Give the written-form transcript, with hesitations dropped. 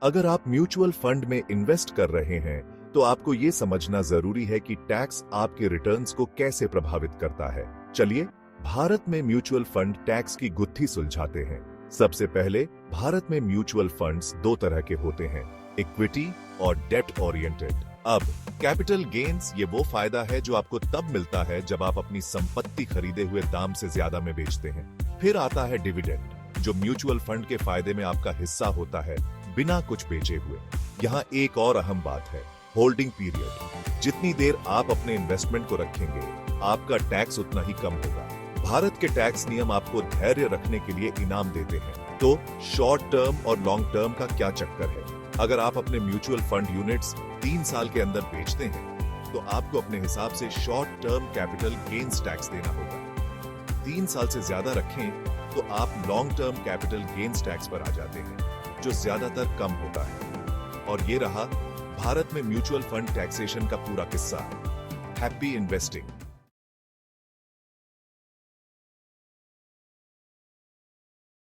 अगर आप mutual fund में इन्वेस्ट कर रहे हैं तो आपको ये समझना जरूरी है कि टैक्स आपके रिटर्न्स को कैसे प्रभावित करता है। चलिए भारत में म्यूचुअल फंड टैक्स की गुत्थी सुलझाते हैं। सबसे पहले भारत में म्यूचुअल फंड्स दो तरह के होते हैं, इक्विटी और डेट ओरिएंटेड। अब कैपिटल गेन्स ये वो फायदा है जो आपको तब मिलता है जब आप अपनी संपत्ति खरीदे हुए दाम से ज्यादा में बेचते हैं। फिर आता है डिविडेंड, जो म्यूचुअल फंड के फायदे में आपका हिस्सा होता है बिना कुछ बेचे हुए। यहाँ एक और अहम बात है, होल्डिंग पीरियड। जितनी देर आप अपने इन्वेस्टमेंट को रखेंगे आपका टैक्स उतना ही कम होगा। भारत के टैक्स नियम आपको धैर्य रखने के लिए इनाम देते हैं। तो शॉर्ट टर्म और लॉन्ग टर्म का क्या चक्कर है? अगर आप अपने म्यूचुअल फंड यूनिट्स 3 साल के अंदर बेचते हैं तो आपको अपने हिसाब से short term capital gains tax देना होगा। 3 साल से ज्यादा रखें तो आप long term capital gains tax पर आ जाते हैं, जो ज्यादातर कम होता है। और ये रहा भारत में म्यूचुअल फंड टैक्सेशन का पूरा किस्सा। Happy investing.